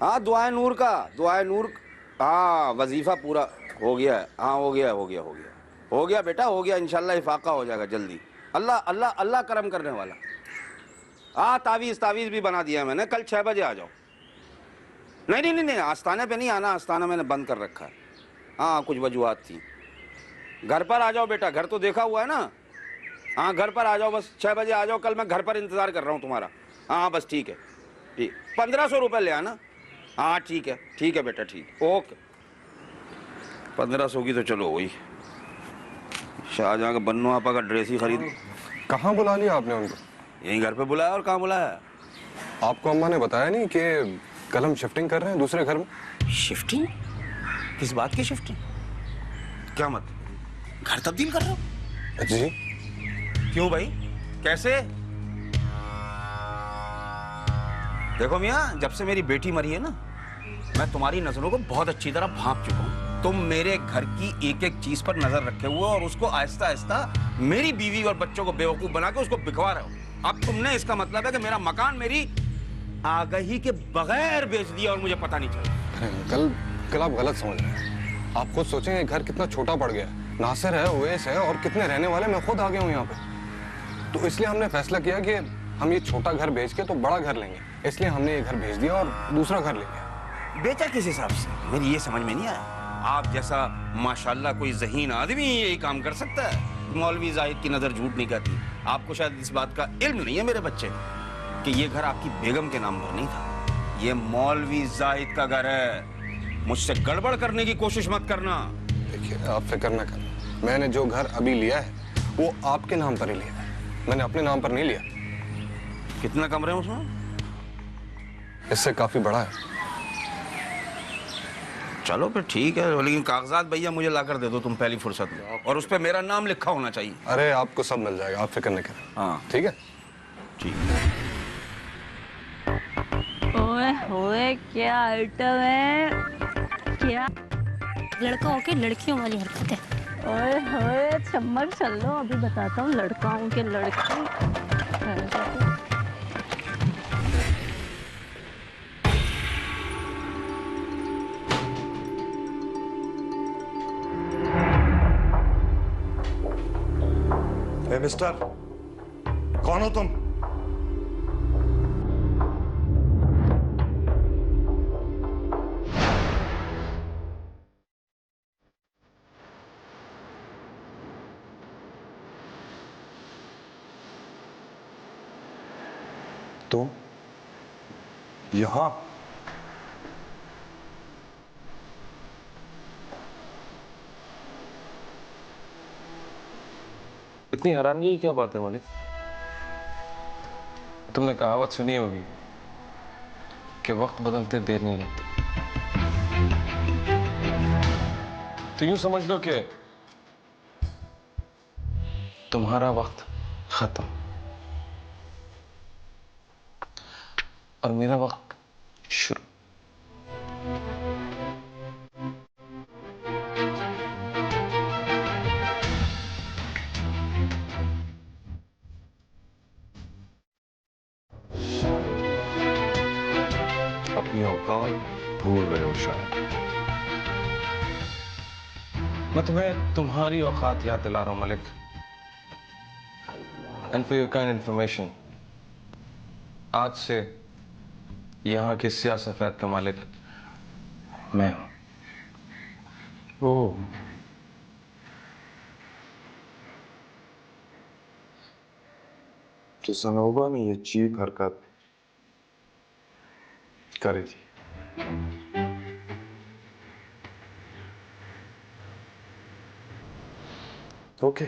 हाँ दुआए नूर। हाँ वजीफा पूरा हो गया है। हाँ हो गया बेटा, हो गया। इंशाल्लाह इफाका हो जाएगा जल्दी। अल्लाह अल्लाह अल्लाह करम करने वाला। हाँ तावीज़ तावीज़ भी बना दिया मैंने। कल 6 बजे आ जाओ। नहीं नहीं नहीं नहीं, आस्थाने पे नहीं आना, आस्थाना मैंने बंद कर रखा है। हाँ कुछ वजूहात थी। घर पर आ जाओ बेटा, घर तो देखा हुआ है ना। हाँ घर पर आ जाओ, बस 6 बजे आ जाओ। कल मैं घर पर इंतज़ार कर रहा हूँ तुम्हारा। हाँ बस ठीक है। ठीक, 1500 रुपये ले आना। हाँ ठीक है बेटा, ठीक ओके। 1500 की तो चलो वही। शाहजहाँ का बन्नो आपा का ड्रेस ही खरीद। कहाँ बुला लिया आपने उनको? यहीं घर पे बुलाया, और कहाँ बुलाया? आपको अम्मा ने बताया नहीं कि कल हम शिफ्टिंग कर रहे हैं दूसरे घर में? शिफ्टिंग? किस बात की शिफ्टिंग? क्या मतलब, घर तब्दील कर रहे हो? जी। क्यों भाई, कैसे? देखो मियाँ, जब से मेरी बेटी मरी है ना, मैं तुम्हारी नजरों को बहुत अच्छी तरह भांप चुका हूँ। तुम मेरे घर की एक एक चीज पर नजर रखे हुए और उसको आहिस्ता आहिस्ता मेरी बीवी और बच्चों को बेवकूफ बना के उसको बिकवा रहे हो। अब तुमने, इसका मतलब है कि मेरा मकान मेरी आगाही के बगैर बेच दिया और मुझे पता नहीं चला। अरे अंकल, कल आप गलत समझ रहे हैं। आप खुद सोचें ये घर कितना छोटा पड़ गया है। नासिर है, उवैस है और कितने रहने वाले, मैं खुद आ गया हूँ यहाँ पे। तो इसलिए हमने फैसला किया कि हम ये छोटा घर बेच के तो बड़ा घर लेंगे। इसलिए हमने ये घर भेज दिया और दूसरा घर ले लिया। बेचा किस हिसाब से, मेरी ये समझ में नहीं आया। आप जैसा माशाल्लाह कोई ज़हीन आदमी यही काम कर सकता है? मौलवी जाहिद की नजर झूठ नहीं कहती। आपको शायद इस बात का इल्म नहीं है मेरे बच्चे कि ये घर आपकी बेगम के नाम पर नहीं था। ये मौलवी जाहिद का घर है। मुझसे गड़बड़ करने की कोशिश मत करना। देखिए, आप फिक्र न करें। मैंने जो घर अभी लिया है वो आपके नाम पर ही लिया है, मैंने अपने नाम पर नहीं लिया। कितना कमरे हैं उसमें? इससे काफी बड़ा है। चलो फिर ठीक है, लेकिन कागजात भैया मुझे लाकर दे दो तुम पहली फुर्सत में, और उस पर मेरा नाम लिखा होना चाहिए। अरे आपको सब मिल जाएगा, आप फिक्र नहीं करें। हाँ ठीक है। ठीक। ओए होए क्या आइटम है, क्या लड़का होके लड़कियों वाली हरकत है। ओए होए चम्मच चल लो, अभी बताता हूँ लड़का हूँ कि लड़की। मिस्टर, कौन हो तुम? तो यहां इतनी हैरानगी की क्या बात है मालिक? तुमने कहावत सुनी होगी कि वक्त बदलते देर नहीं लगती। तो यूं समझ लो कि तुम्हारा वक्त खत्म और मेरा वक्त शुरू। अपनी औकात भूल गए हो शायद। मैं तुम्हें तुम्हारी औकात याद दिला रहा हूं Malik. And for your kind information, आज से यहां के स्याह सफेद का मालिक मैं हूं। ओह, तो सनोबा ने ये चीप हरकत करी थी। ओके,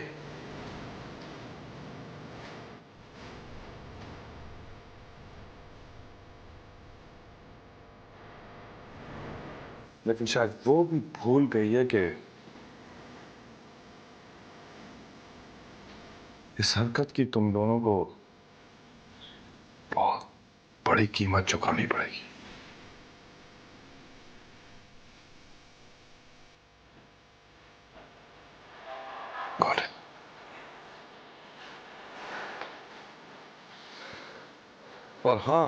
लेकिन शायद वो भी भूल गई है कि इस हरकत की तुम दोनों को बहुत बड़ी कीमत चुकानी पड़ेगी। Got it. और हाँ,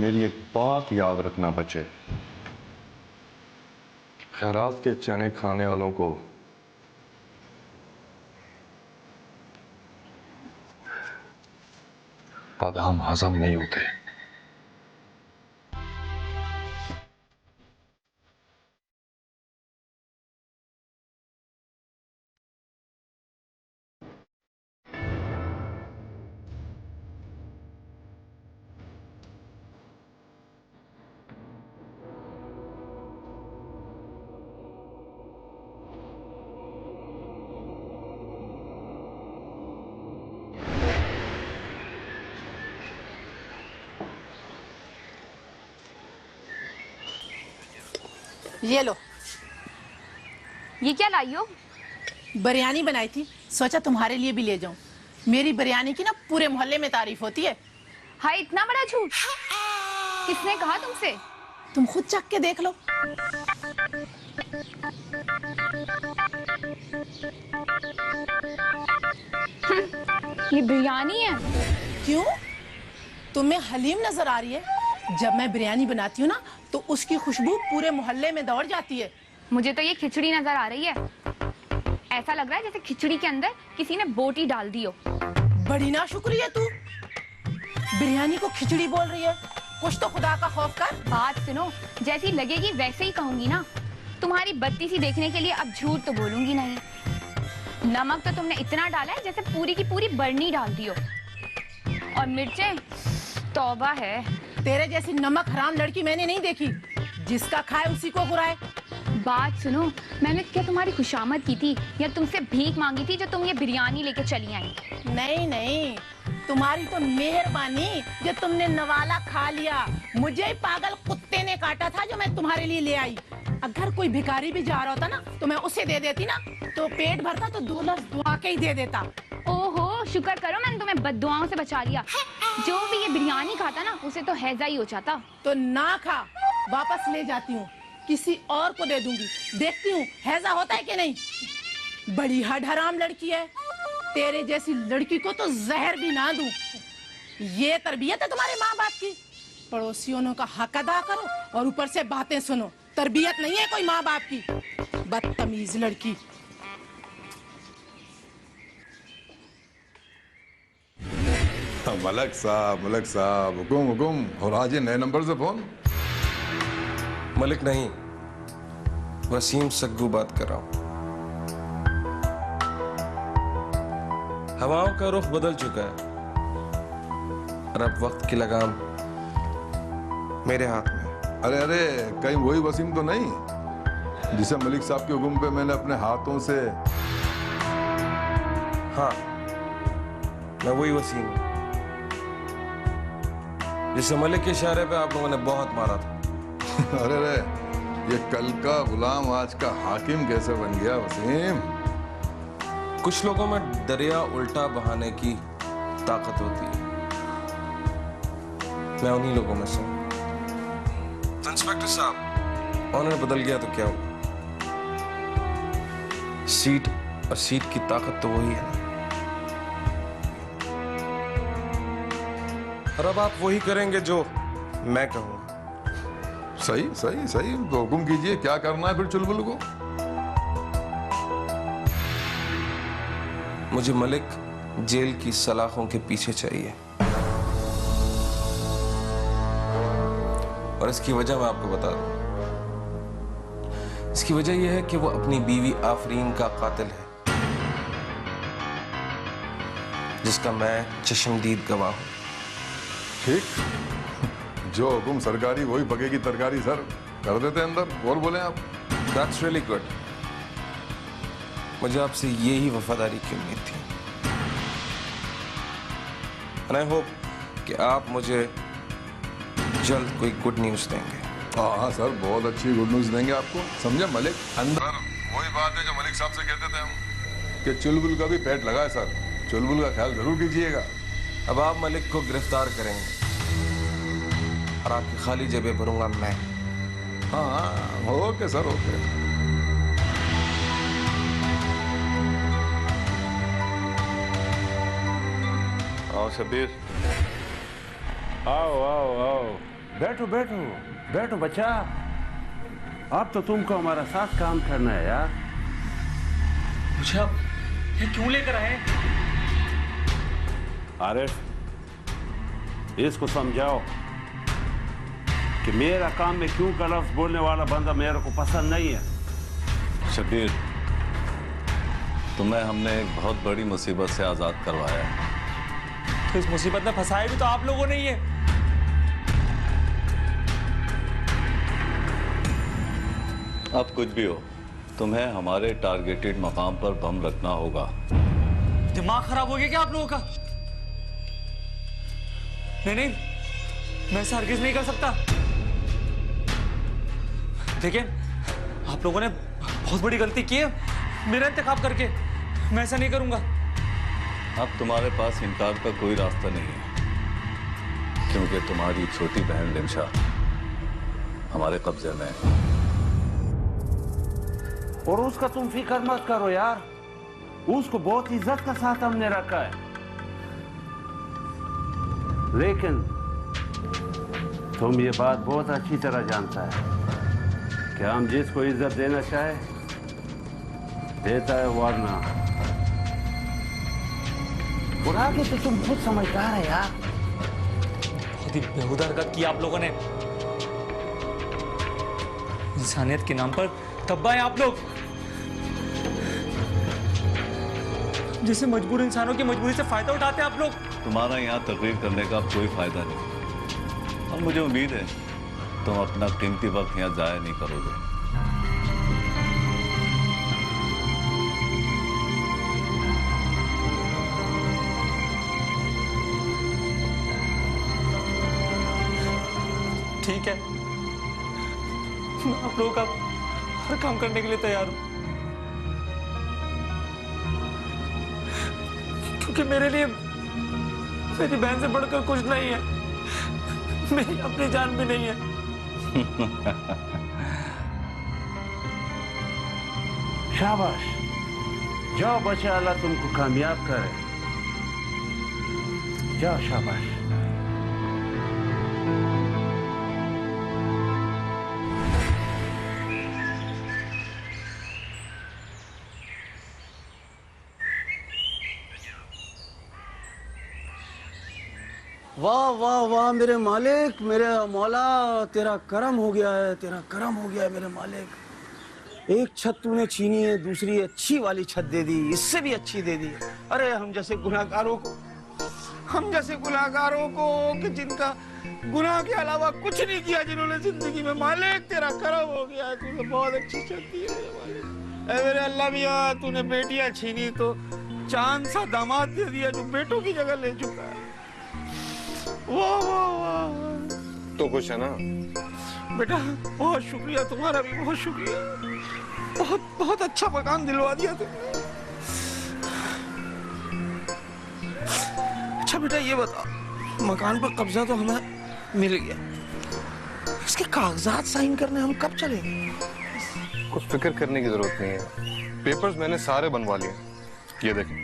मेरी एक बात याद रखना बच्चे, खैरात के चने खाने वालों को बादाम हजम नहीं होते। ये लो, ये क्या लाई हो? बिरयानी बनाई थी, सोचा तुम्हारे लिए भी ले जाऊं। मेरी बिरयानी की ना पूरे मोहल्ले में तारीफ होती है। हाय, इतना बड़ा झूठ! किसने कहा तुमसे? तुम खुद चख के देख लो। ये बिरयानी है। क्यों, तुम्हें हलीम नजर आ रही है? जब मैं बिरयानी बनाती हूँ ना तो उसकी खुशबू पूरे मोहल्ले में दौड़ जाती है। मुझे तो ये खिचड़ी नजर आ रही है। ऐसा लग रहा है जैसे खिचड़ी के अंदर किसी ने बोटी डाल दी हो। बड़ी ना शुक्रिया तू, बिरयानी को खिचड़ी बोल रही है। कुछ तो खुदा का खौफ कर। बात सुनो, जैसी लगेगी वैसे ही कहूंगी ना। तुम्हारी बत्ती सी देखने के लिए अब झूठ तो बोलूंगी नहीं। नमक तो तुमने इतना डाला है जैसे पूरी की पूरी बरनी डाल दी हो। और मिर्चें, तौबा है। तेरे जैसी नमक हराम लड़की मैंने नहीं देखी, जिसका खाए उसी को बुराए। बात सुनो, मैंने क्या तुम्हारी खुशामद की थी या तुमसे भीख मांगी थी जो तुम ये बिरयानी लेके चली आई? नहीं नहीं, तुम्हारी तो मेहरबानी जो तुमने नवाला खा लिया। मुझे ही पागल कुत्ते ने काटा था जो मैं तुम्हारे लिए ले आई। अगर कोई भिखारी भी जा रहा होता ना तो मैं उसे दे देती ना, तो पेट भरता तो 2 लफ्ज़ दुआ के ही दे देता। ओहो, शुक्र करो मैंने तुम्हें बद्दुआओं से बचा लिया। जो भी ये बिरयानी खाता ना उसे तो हैजा ही हो जाता। तो ना खा, वापस ले जाती हूँ, किसी और को दे दूंगी। देखती हूँ हैजा होता है कि नहीं। बड़ी हड हराम लड़की है, तेरे जैसी लड़की को तो जहर भी ना दूं। ये तरबियत है तुम्हारे माँ बाप की? पड़ोसियों का हक अदा करो और ऊपर से बातें सुनो। तरबियत नहीं है कोई माँ बाप की, बदतमीज लड़की। मलक साहब हुकुम हुकुम। और आज ये नए नंबर से फोन? मलिक नहीं, वसीम सग्गू बात कर रहा हूं। हवाओं का रुख बदल चुका है और अब वक्त की लगाम मेरे हाथ में। अरे अरे, कहीं वही वसीम तो नहीं जिसे मलिक साहब के हुक्म पे मैंने अपने हाथों से? हाँ, मैं वही वसीम हूं जिसे मलिक के इशारे पे आप लोगों ने बहुत मारा था। अरे अरे, ये कल का गुलाम आज का हाकिम कैसे बन गया वसीम? कुछ लोगों में दरिया उल्टा बहाने की ताकत होती है, मैं उन्हीं लोगों में से। तो इंस्पेक्टर साहब, ऑनर बदल गया तो क्या हुआ? सीट और सीट की ताकत तो वही है ना। और अब आप वही करेंगे जो मैं कहूंगा। सही सही सही, तो हुक्म कीजिए, क्या करना है फिर चुलबुल को? मुझे मलिक जेल की सलाखों के पीछे चाहिए, और इसकी वजह मैं आपको बता दूं। इसकी वजह यह है कि वो अपनी बीवी आफरीन का कातिल है, जिसका मैं चश्मदीद गवाह हूं। ठीक, जो हुक्म सरकारी वही पकेगी तरकारी सर। कर देते अंदर। और बोले आप? That's really good. मुझे आपसे यही वफादारी की उम्मीद थी। And I hope कि आप मुझे जल्द कोई गुड न्यूज देंगे। हाँ सर, बहुत अच्छी गुड न्यूज देंगे आपको। समझे मलिक? अंदर वही बात है जो मलिक साहब से कहते थे हम कि चुलबुल का भी पेट लगा है सर। चुलबुल का ख्याल जरूर कीजिएगा। अब आप मलिक को गिरफ्तार करेंगे और आपकी खाली जेबें भरूंगा मैं। हाँ ओके सर, ओके। आओ शबीर, आओ आओ आओ। बैठो बैठो बैठो बच्चा। अब तो तुमको हमारा साथ काम करना है यार। मुझे आप ये क्यों लेकर आए? आरिफ, इसको समझाओ कि मेरा काम में क्यों का लफ्ज बोलने वाला बंदा मेरे को पसंद नहीं है। शबीर, तुम्हें हमने एक बहुत बड़ी मुसीबत से आजाद करवाया है। तो इस मुसीबत में फंसाया भी तो आप लोगों ने ही है। अब कुछ भी हो, तुम्हें हमारे टारगेटेड मकाम पर बम रखना होगा। दिमाग खराब हो गया क्या आप लोगों का? नहीं नहीं, मैं ऐसा हरगिज नहीं कर सकता। देखिए, आप लोगों ने बहुत बड़ी गलती की है मेरा इंतखाब करके। मैं ऐसा नहीं करूंगा। अब तुम्हारे पास इनकार का कोई रास्ता नहीं है, क्योंकि तुम्हारी छोटी बहन लिमशा हमारे कब्जे में है। और उसका तुम फिक्र मत करो यार, उसको बहुत इज्जत का साथ हमने रखा है। लेकिन तुम ये बात बहुत अच्छी तरह जानता है कि हम जिसको इज्जत देना चाहे देता है, वरना और आगे तो तुम खुद समझदार है यार। बहुत ही बेहुदा हरकत की आप लोगों ने। इंसानियत के नाम पर धब्बा है आप लोग। जैसे मजबूर इंसानों की मजबूरी से फायदा उठाते हैं आप लोग। तुम्हारा यहाँ तकरीर करने का अब कोई फायदा नहीं, और मुझे उम्मीद है तुम अपना कीमती वक्त यहाँ जाया नहीं करोगे। ठीक है, मैं आप लोगों का हर काम करने के लिए तैयार हूं, क्योंकि मेरे लिए मेरी बहन से बढ़कर कुछ नहीं है। मेरी अपनी जान भी नहीं है। शाबाश, जाओ बच्चा, अल्लाह तुमको कामयाब करे। जाओ, शाबाश। वाह वाह वाह मेरे मालिक, मेरे मौला, तेरा करम हो गया है, तेरा करम हो गया है मेरे मालिक। एक छत तूने छीनी है, दूसरी अच्छी वाली छत दे दी, इससे भी अच्छी दे दी। अरे हम जैसे गुनाहगारों को कि जिनका गुनाह के अलावा कुछ नहीं किया जिन्होंने जिंदगी में, मालिक तेरा करम हो गया है, तूने बहुत अच्छी छत दी है मेरे मालिक। ऐ मेरे अल्लाह मियां, तूने बेटियां छीनी तो चांद सा दामाद दे दिया जो बेटों की जगह ले चुका है। वाह वाह वाह। तो खुश है ना बेटा? बहुत शुक्रिया, तुम्हारा भी बहुत शुक्रिया। बहुत बहुत अच्छा मकान दिलवा दिया तुमने। अच्छा बेटा ये बता, मकान पर कब्जा तो हमें मिल गया, इसके कागजात साइन करने हम कब चलेंगे? कुछ फिक्र करने की जरूरत नहीं है, पेपर्स मैंने सारे बनवा लिए। ये देखें,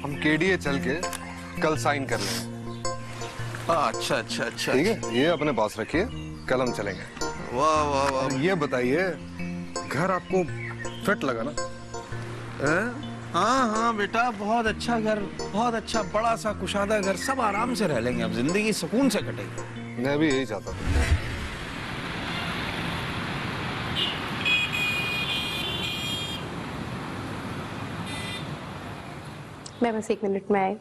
हम केडीए चल के कल साइन कर लेंगे। अच्छा अच्छा अच्छा, ठीक है, ये अपने पास रखिए, कल हम चलेंगे। वाह वाह वाह। ये बताइए, घर आपको फिट लगा ना? हाँ हाँ बेटा, बहुत अच्छा घर, बहुत अच्छा बड़ा सा कुशादा घर, सब आराम से रह लेंगे, अब जिंदगी सुकून से कटेगी। मैं भी यही चाहता था। मैं बस 1 मिनट में आई।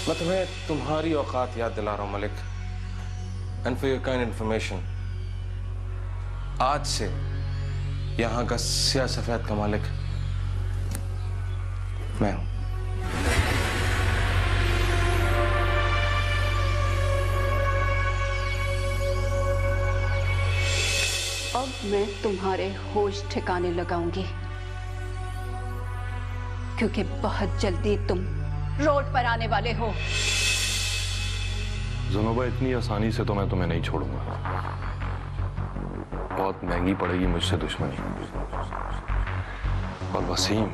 मैं तुम्हें तुम्हारी औकात याद दिला रहा हूं Malik. And for your kind information, आज से यहां का स्या सफेद का मालिक मैं हूं। अब मैं तुम्हारे होश ठिकाने लगाऊंगी। क्योंकि बहुत जल्दी तुम रोड पर आने वाले हो। जुनूबा, इतनी आसानी से तो मैं तुम्हें नहीं छोड़ूंगा। बहुत महंगी पड़ेगी मुझसे दुश्मनी। और वसीम,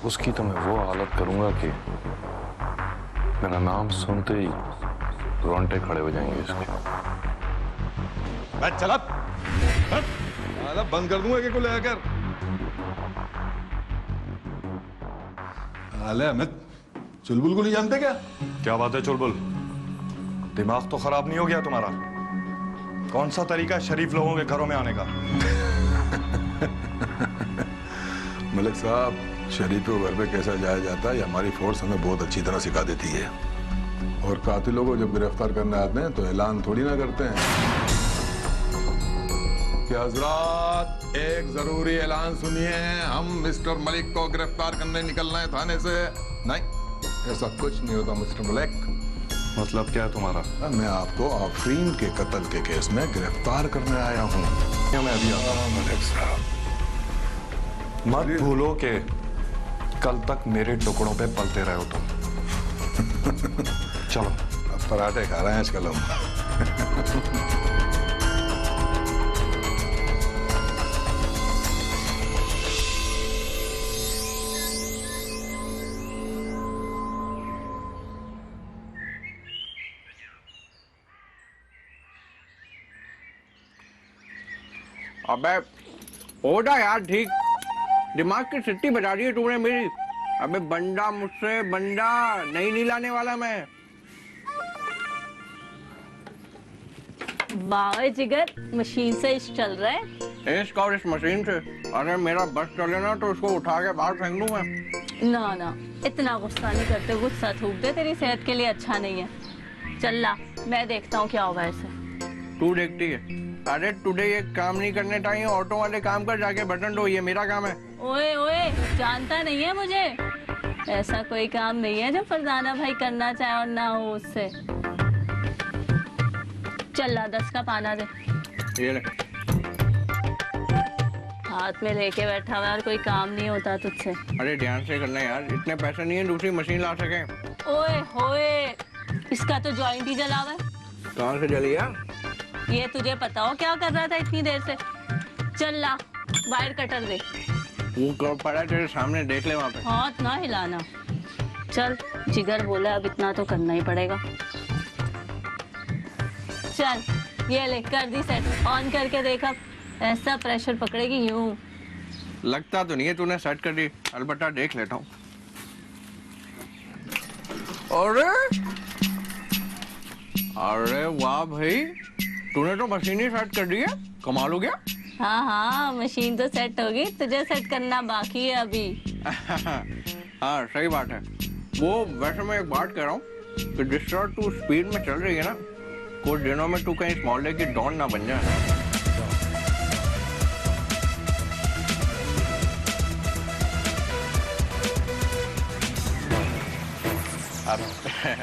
उसकी तो मैं वो हालत करूंगा कि मेरा नाम सुनते ही रोंगटे खड़े हो जाएंगे इसके। चला बंद कर दूंगा एक को लेकर। अले अमित, चुलबुल को नहीं जानते क्या? क्या बात है चुलबुल? दिमाग तो खराब नहीं हो गया तुम्हारा? कौन सा तरीका है शरीफ लोगों के घरों में आने का? मलिक साहब, शरीफों घर पे कैसा जाया जाता है ये हमारी फोर्स हमें बहुत अच्छी तरह सिखा देती है। और कातिलों को जब गिरफ्तार करने आते हैं तो ऐलान थोड़ी ना करते हैं कि हजरात एक जरूरी ऐलान सुनिए, हम मिस्टर मलिक को गिरफ्तार करने निकल रहे हैं थाने से। नहीं, ऐसा कुछ नहीं होता मिस्टर मलिक। मतलब क्या है तुम्हारा? मैं आपको आफरीन के कत्ल के केस में गिरफ्तार करने आया हूँ। मैं अभी आता हूँ। मलिक साहब, मत भूलो कि कल तक मेरे टुकड़ों पे पलते रहे हो तुम। चलो, अब पराठे खा रहे हैं आजकल हम। अबे हो जा यार ठीक, दिमाग की सिट्टी बजा दी है तूने मेरी। अबे बंदा मुझसे बंदा नहीं लाने वाला मैं। वाह जिगर, मशीन से इश्क चल रहा है। इश्क और इस मशीन से? अरे मेरा बस चले ना तो उसको उठा के बाहर फेंक दूं मैं। ना ना, इतना गुस्सा नहीं करते, गुस्सा थूक दे, तेरी सेहत के लिए अच्छा नहीं है। चल ला, मैं देखता हूँ क्या होगा ऐसे। तू देखती है? अरे टुडे ये काम नहीं करने चाहिए, ऑटो वाले काम कर जाके बटन दो, ये मेरा काम है। ओए ओए, जानता नहीं है मुझे? ऐसा कोई काम नहीं है जो फरजाना भाई करना चाहे और ना हो उससे। चल ला, 10 का पाना दे। ये ले। हाथ में लेके बैठा हुआ और कोई काम नहीं होता तुझसे। अरे ध्यान से करना यार, इतने पैसे नहीं है दूसरी मशीन ला सके। ओए होए, इसका तो जॉइंट ही जला हुआ है। कहाँ से जली यार? ये तुझे पता हो क्या कर रहा था इतनी देर से? चल ला, वायर कटर दे। वो कब पड़ा तेरे सामने, देख ले वहाँ पे। हाथ ना हिलाना। चल, जिगर बोला अब इतना तो करना ही पड़ेगा। चल, ये ले, कर दी सेट। ऑन करके देखा, ऐसा प्रेशर पकड़ेगी यूं। लगता तो नहीं है तूने सेट कर दी, अलबत्ता देख लेता हूँ। अरे वाह भाई, तूने तो मशीन ही सेट कर दी है, कमाल हो गया। हाँ हाँ, मशीन तो सेट होगी, तुझे सेट करना बाकी है अभी। हाँ सही बात है। वो वैसे मैं एक बात कह रहा हूँ कि जिस तरह तू स्पीड में चल रही है ना, कुछ दिनों में तू कहीं मोहल्ले की डॉन ना बन जाए।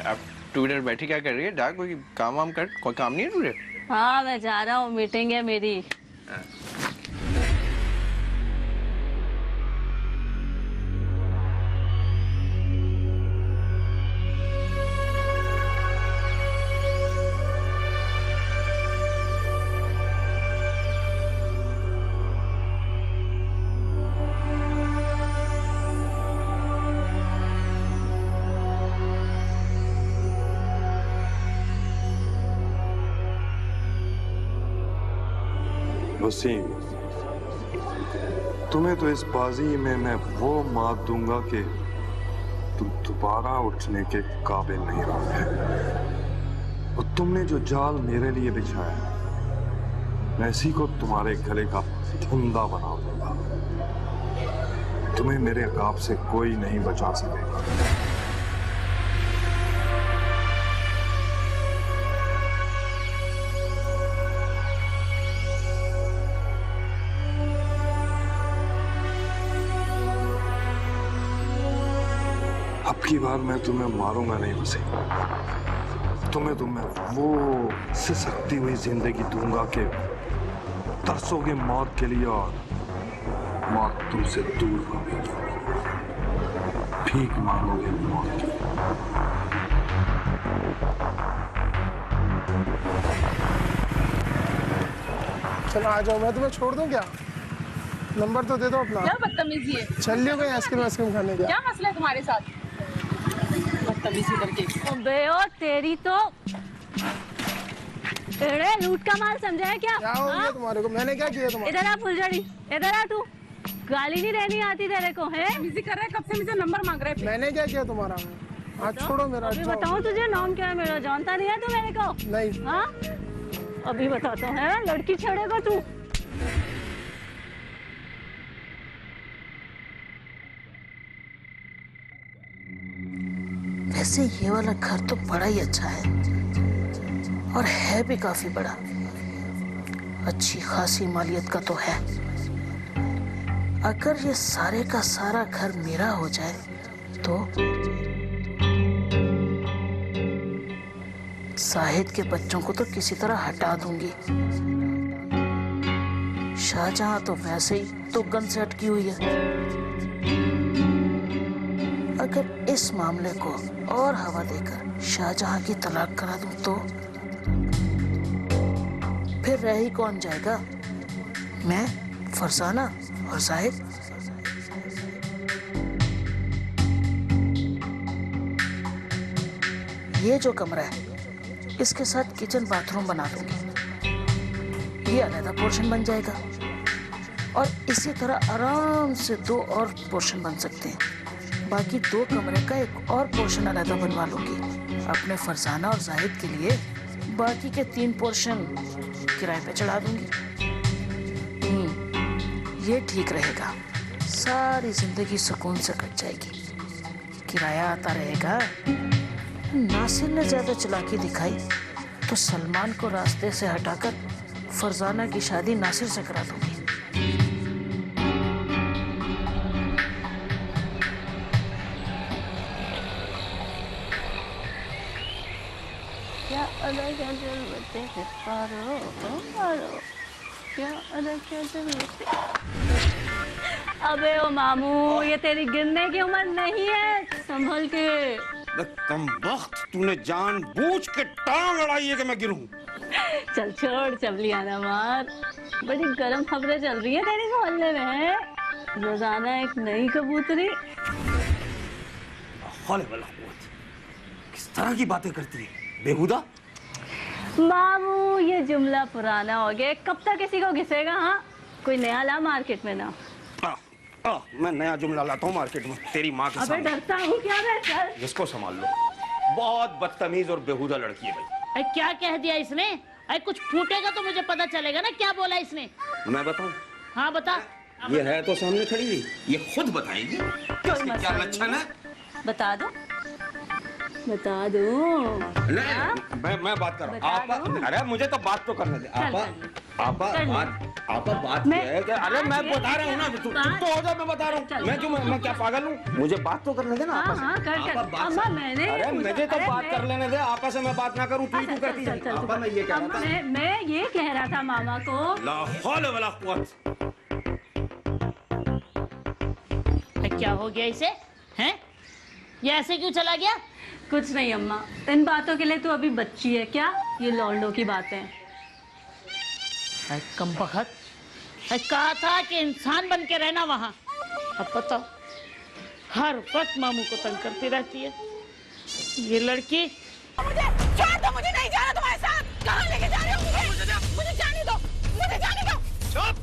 अब तू इधर बैठी क्या कर रही है? जा कोई काम वाम कर, कोई काम नहीं है तुझे? हाँ मैं जा रहा हूँ, मीटिंग है मेरी। वसीम, तुम्हें तो इस बाजी में मैं वो मात दूंगा कि तुम दोबारा उठने के काबिल नहीं रहोगे। और तुमने जो जाल मेरे लिए बिछाया, मैं इसी को तुम्हारे गले का फंदा बना दूंगा। तुम्हें मेरे अकाब से कोई नहीं बचा सकेगा। अब की बार मैं तुम्हें मारूंगा नहीं वसीम। तुम्हें वो सिसकती हुई जिंदगी दूंगा कि तरसोगे मौत के लिए और मौत तुमसे दूर होगी। भीख मांगोगे मौत की। चलो आ जाओ, मैं तुम्हें छोड़ दूं क्या? नंबर तो दे दो अपना। क्या बदतमीजी है? चल लियो गई आइसक्रीम खाने का। क्या मसला है तुम्हारे साथ? बदतमीजी करके। अबे ओ तेरी तो अरे लूट का माल समझा है क्या? क्या हो गया तुम्हारे को? मैंने क्या किया तुम्हारे? इधर आ फुलझड़ी, इधर आ तू। गाली नहीं देनी आती तेरे को है? बदतमीजी कर रहा है, कब से मुझे नंबर मांग रहा है। मैंने क्या किया तुम्हारा? आज छोड़ो मेरा। अभी बताऊं तुझे नाम क्या है मेरा? जानता नहीं है तू मेरे को? नहीं। हाँ अभी बताता हूँ। है लड़की छेड़ेगा तू? वैसे ये वाला घर तो बड़ा ही अच्छा है और है भी काफी बड़ा। अच्छी खासी मालियत का तो है। अगर ये सारे का सारा घर मेरा हो जाए तो साहिद के बच्चों को तो किसी तरह हटा दूंगी। शाहजहां तो वैसे ही तो गन से अटकी हुई है। अगर इस मामले को और हवा देकर शाहजहां की तलाक करा दूं तो फिर रह ही कौन जाएगा? मैं, फरजाना और जाहिद। ये जो कमरा है इसके साथ किचन बाथरूम बना दूंगी। ये अलग पोर्शन बन जाएगा और इसी तरह आराम से 2 और पोर्शन बन सकते हैं। बाकी 2 कमरे का एक और पोर्शन अलग बनवा लूंगी अपने फरजाना और जाहिद के लिए। बाकी के 3 पोर्शन किराए पे चढ़ा दूंगी। ये ठीक रहेगा। सारी जिंदगी सुकून से कट जाएगी। किराया आता रहेगा। नासिर ने ज्यादा चालाकी दिखाई तो सलमान को रास्ते से हटाकर फरजाना की शादी नासिर से करा दूंगी। क्या अलग है जरूरत है पारो पारो, क्या अलग है जरूरत। अबे ओ मामू, ये तेरी गिरने की उम्र नहीं है, संभल के। कम वक्त तूने जानबूझ के टांग अड़ाई है कि मैं गिरूं। चल छोड़, चबलियाना मार। बड़ी गर्म खबरें चल रही है तेरी मोहल्ले में। रोजाना एक नई कबूतरी। किस तरह की बातें करती है बेहुदा। मामू ये जुमला पुराना हो गया, कब तक किसी को घिसेगा? हाँ कोई नया ला मार्केट में ना। मैं नया जुमला लाता हूँ मार्केट में तेरी माँ के सामने। अबे डरता हूँ क्या मैं? चल इसको संभाल लो। बहुत बदतमीज और बेहुदा लड़की है भाई। अरे क्या कह दिया इसने? अरे कुछ फूटेगा तो मुझे पता चलेगा ना क्या बोला इसने। मैं बताऊं? हाँ बता। ये है तो सामने खड़ी हुई, ये खुद बताएगी इसके क्या लक्षण है। बता दो, बता दो। नहीं मैं बात कर रहा हूँ। अरे मुझे तो बात तो करने दे। आपा बात क्या है? अरे मैं बता रहा हूँ ना, तुम तो हो जा। मैं बता रहा हूँ। मैं क्यों, मैं क्या पागल हूँ? मुझे बात तो करने दे ना। अरे मुझे तो बात कर लेने दे। आपा से मैं बात ना करूँ तू ही करती है। आपा मैं ये कह रहा था, मैं ये कह रहा था मामा को। ला हौल वला कुव्वत। क्या हो गया इसे? हैं? ये ऐसे क्यों चला गया? कुछ नहीं अम्मा, इन बातों के लिए तू अभी बच्ची है क्या? ये लौंडों की बातें। कम बखत, कहा था कि इंसान बन के रहना वहां। अब बताओ, हर वक्त मामू को तंग करती रहती है ये लड़की। मुझे छोड़ दो, मुझे नहीं जाना तुम्हारे साथ। कहाँ लेके जा रहे हो मुझे? मुझे जाने दो, मुझे जाने दो। चुप।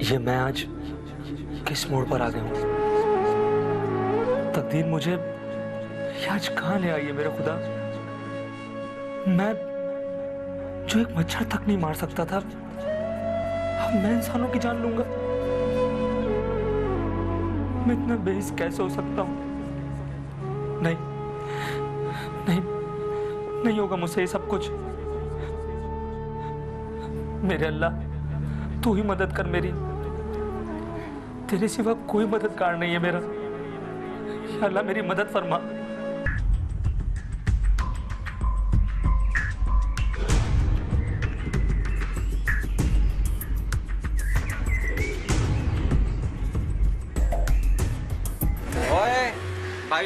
ये मैं आज किस मोड़ पर आ गया हूँ? तकदीर मुझे ये आज कहाँ ले आई है मेरे खुदा? मैं जो एक मच्छर तक नहीं मार सकता था, अब मैं इंसानों की जान लूंगा। मैं इतना बेइज्ज कैसे हो सकता हूँ? नहीं नहीं नहीं होगा मुझसे ये सब कुछ। मेरे अल्लाह तू ही मदद कर मेरी। तेरे सिवा कोई मददगार नहीं है मेरा। या अल्लाह मेरी मदद फरमा।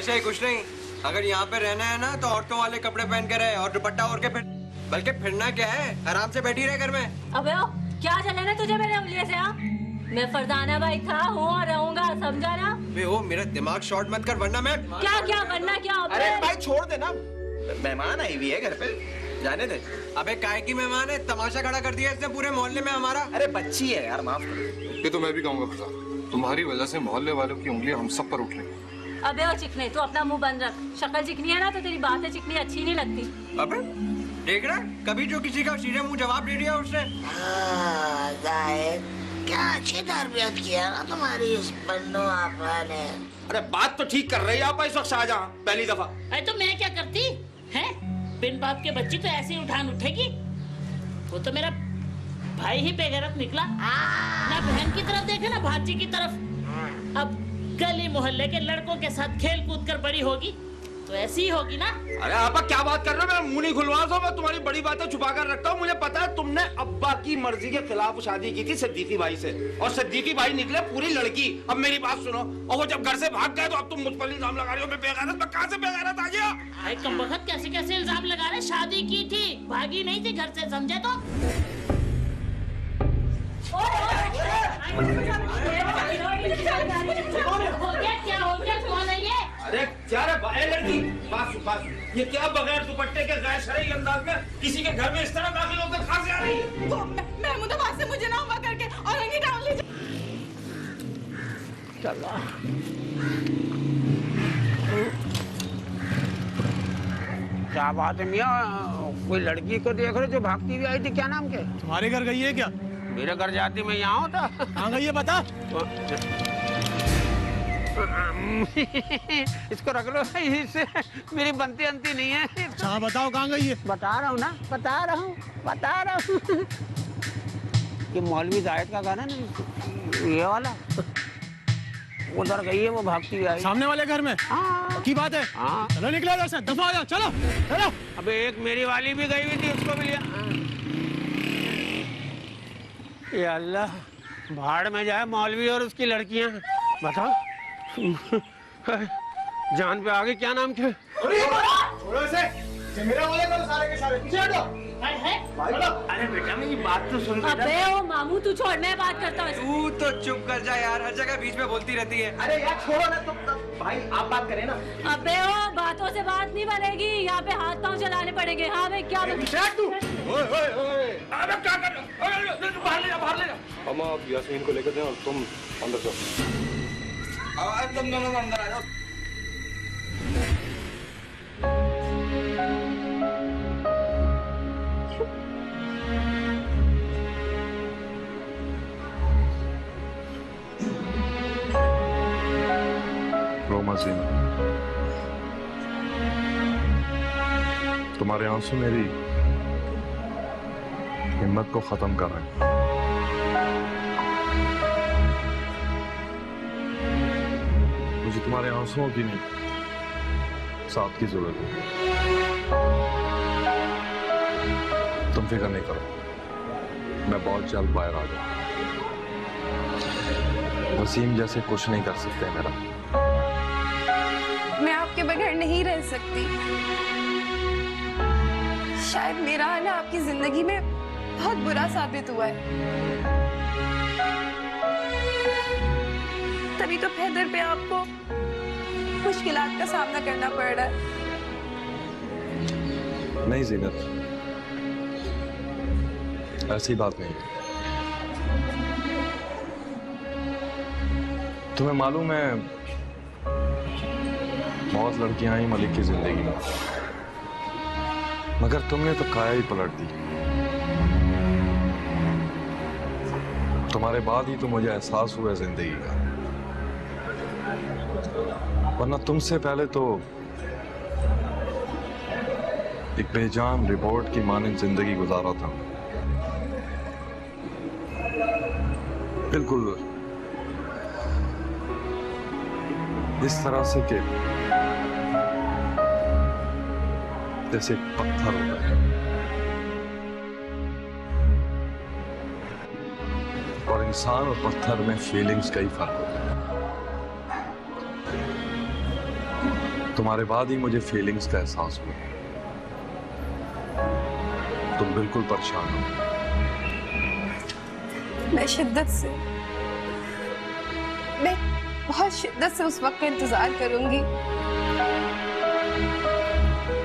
अच्छा ही कुछ नहीं, अगर यहाँ पे रहना है ना तो औरतों वाले कपड़े पहन के रहे और दुपट्टा ओढ़ के फिर, बल्कि फिरना क्या है, आराम से बैठी रहे घर में। अबे ओ, क्या चलेगा तुझे मेरे उंगली से? हाँ, मैं फरजाना भाई था, हूँ और रहूंगा, समझा ना? बे ओ, मेरा दिमाग शॉर्ट मत कर वरना मैं। क्या क्या वरना क्या? अरे भाई छोड़ दे ना, मेहमान आई हुई है घर पे, जाने दे। अबे काय की मेहमान है, तमाशा खड़ा कर दिया इसने पूरे मोहल्ले में हमारा। अरे बच्ची है यार, माफ करो। ये तो मैं भी कहूँगा फजा, तुम्हारी वजह से मोहल्ले वालों की उंगलियां हम सब पर उठ रही हैं। अबे ओ चिकने, तू अपना मुंह बंद रख। शक्ल चिकनी है ना तो तेरी बातें चिकनी अच्छी नहीं लगती। अबे देख रहा, कभी जो किसी का सीधे मुंह जवाब दे दिया उसने। क्या अच्छी तरबियत किया ना तुम्हारी इस बंडो आपा ने। अरे बात तो ठीक कर रही है आप इस वक्त शाहजहां, पहली दफा। अरे तो मैं क्या करती है? बिन बाप के बच्ची तो ऐसे ही उठान उठेगी? वो तो मेरा भाई ही बेगैरत निकला, ना बहन की तरफ देखे ना भांजी की तरफ। अब गली मोहल्ले के लड़कों के साथ खेल कूद कर बड़ी होगी तो ऐसी ही होगी ना। अरे आपा क्या बात कर रहे हो? मेरा मुंह नहीं खुलवा दो, मैं तुम्हारी बड़ी बातें छुपा कर रखता हूँ। मुझे पता है तुमने अब्बा की मर्जी के खिलाफ शादी की थी सिद्दीकी भाई से, और सिद्दीकी भाई निकले पूरी लड़की। अब मेरी बात सुनो, और वो जब घर से भाग गए तो अब तुम मुझ पर इल्जाम लगा रही हो मैं बेगैरत। मैं कहाँ से बेगैरत आ गया? भाई कमबख्त कैसे कैसे इल्जाम लगा रहे? शादी की थी, भागी नहीं थी घर से, समझे तो? क्या हो गया? कौन है ये? अरे क्या रे लड़की, बात सुन, ये क्या बगैर दुपट्टे के गैर शरई अंदाज में किसी के घर में इस तरह दाखिल होकर कहाँ से आ रही है? महमूदाबाद से मुझे ना हुआ करके और यहीं डाल लीजिए। चलो क्या बात है मियाँ, कोई लड़की को देख रहे जो भागती हुई आई थी, क्या नाम के? तुम्हारे घर गई है क्या? मेरे घर जाती मैं यहाँ होता। कहाँ गई है बता? इसको रख लो, इससे मेरी बनती अंती नहीं है। अच्छा बताओ कहाँ गई है? बता रहा हूँ ना, बता रहा हूँ। ये मौलवी जायद का गाना नहीं, ये वाला, उधर गई है वो भागती हुई आई। सामने वाले घर में? हाँ। की बात है? हाँ। चलो निकला इधर से, दफा हो जाओ, चलो चलो। अबे एक मेरी वाली भी गई हुई थी, उसको भी लिया। ये अल्लाह, भाड़ में जाए मौलवी और उसकी लड़कियां। बताओ जान पे आगे क्या नाम क्या? छोड़ो इसे, मेरा वाले को सारे के सारे पीछे हटो। अरे बेटा मेरी बात तो सुन। अबे ओ मामू, तू छोड़, मैं बात करता हूँ। तू तो चुप कर जा यार, हर जगह बीच में बोलती रहती है। अरे यार छोड़ो ना तुम, भाई आप बात करें ना। अबे ओ, बातों से बात नहीं बनेगी, यहाँ पे हाथ पाँव चलाने पड़ेंगे। हाँ भाई क्या? अबे क्या कर रहे हो? बाहर ले जा। अम्मा आप यास्मीन को लेकर जाओ और तुम अंदर जाओ। तुम दोनों अंदर आ जाओ। रोमा सीना, तुम्हारे आंसू मेरी हिम्मत को खत्म कर रहे हैं। मुझे तुम्हारे आंसुओं की नहीं, साथ की जरूरत है। तुम फिक्र नहीं करो, मैं बहुत जल्द बाहर आ जाऊं। वसीम जैसे कुछ नहीं कर सकते मेरा। मैं आपके बगैर नहीं रह सकती। शायद मेरा आना आपकी जिंदगी में बहुत बुरा साबित हुआ है, तभी तो पैदर पे आपको मुश्किलात का सामना करना पड़ रहा है। नहीं जीनत, ऐसी बात नहीं। तुम्हें मालूम है, बहुत लड़कियां आई मलिक की जिंदगी में, मगर तुमने तो काया ही पलट दी। तुम्हारे बाद ही तो मुझे एहसास हुआ जिंदगी का, वरना तुमसे पहले तो एक बेजान रिपोर्ट की मानिंद जिंदगी गुजारा था। बिल्कुल इस तरह से कि जैसे पत्थर होता है, और इंसान और पत्थर में फीलिंग्स का ही फर्क होता है। तुम्हारे बाद ही मुझे फीलिंग्स का एहसास हुआ। तुम बिल्कुल परेशान हो। मैं बहुत शिद्दत से उस वक्त का इंतजार करूंगी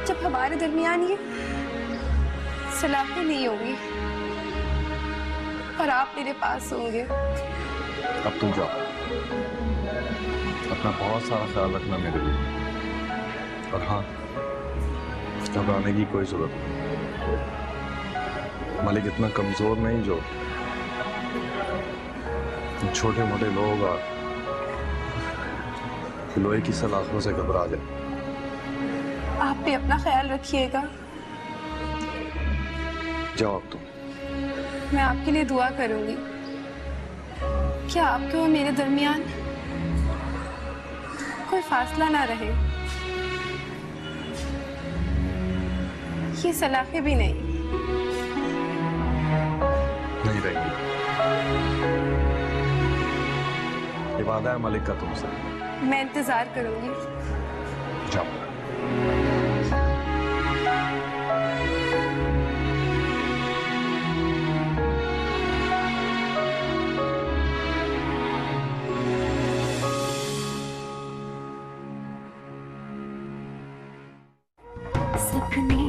जब हमारे दरमियान ये सलाहें नहीं होंगी और आप मेरे पास होंगे। अब तुम जाओ, अपना बहुत सारा ख्याल रखना मेरे लिए। और हाँ, घबराने की कोई जरूरत नहीं। मलिक इतना कमजोर नहीं जो छोटे मोटे लोग और लोहे की सलाखों से घबरा जाए। आप भी अपना ख्याल रखिएगा। जाओ अब तुम। मैं आपके लिए दुआ करूंगी कि आपके और मेरे दरमियान कोई फासला ना रहे, ये सलाखें भी नहीं रहेंगी। ये वादा है मलिक का तुमसे। मैं इंतजार करूंगी। जाओ। सपने